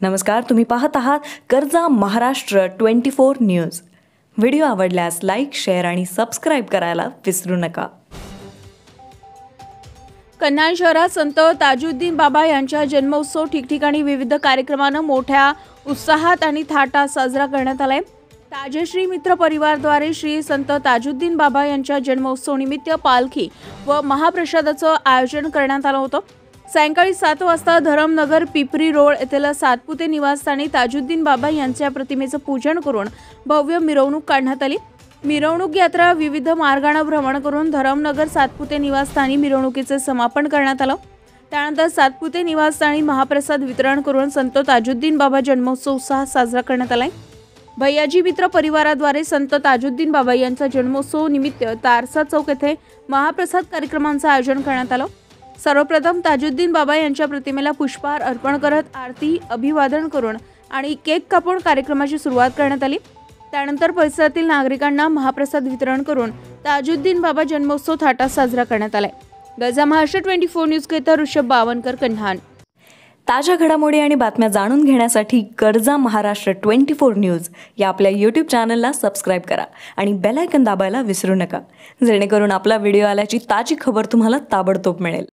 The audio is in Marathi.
नमस्कार, तुम्ही पाहत आहात कर्जा महाराष्ट्र 24 न्यूज। व्हिडिओ आवडल्यास लाईक, शेअर आणि सबस्क्राइब करायला विसरू नका। कन्हान शहरात संत ताजुद्दीन बाबा यांचा जन्मोत्सव ठिकठिकाणी विविध कार्यक्रमांना मोठ्या उत्साहात आणि थाटात साजरा करण्यात आलाय। ताजश्री मित्र परिवारद्वारे श्री संत ताजुद्दीन बाबा यांच्या जन्मोत्सव निमित्त पालखी व महाप्रसादाचं आयोजन करण्यात आलं होतं। सायंकाळी 7 वाजता धरमनगर पिपरी रोड येथील सातपुते निवासस्थानी ताजुद्दीन बाबा यांच्या प्रतिमेचं पूजन करून भव्य मिरवणूक काढण्यात आली। मिरवणूक यात्रा विविध मार्गाने भ्रमण करून धरमनगर सातपुते निवासस्थानी मिरवणुकीचे समापन करण्यात आलं। त्यानंतर सातपुते निवासस्थानी महाप्रसाद वितरण करून संत ताजुद्दीन बाबा जन्मोत्सव उत्साहात साजरा करण्यात आलाय। भैयाजी मित्र परिवाराद्वारे संत ताजुद्दीन बाबा यांचा जन्मोत्सव निमित्त तारसा चौक येथे महाप्रसाद कार्यक्रमांचं आयोजन करण्यात आलं। सर्वप्रथम ताजुद्दीन बाबा यांच्या प्रतिमेला पुष्पहार अर्पण करत आरती अभिवादन करून आणि केक कापून कार्यक्रमाची सुरुवात करण्यात आली। त्यानंतर परिसरातील नागरिकांना महाप्रसाद वितरण करून ताजुद्दीन बाबा जन्मोत्सव थाटात साजरा करण्यात आलाय। कर्जा महाराष्ट्र 24 न्यूज करिता ऋषभ बावनकर, कन्हान। ताज्या घडामोडी आणि बातम्या जाणून घेण्यासाठी कर्जा महाराष्ट्र 24 न्यूज या आपल्या YouTube चॅनलला सबस्क्राइब करा आणि बेल आयकॉन दाबायला विसरू नका, जेणेकरून आपला व्हिडिओ आल्याची ताजी खबर तुम्हाला ताबडतोब मिळेल।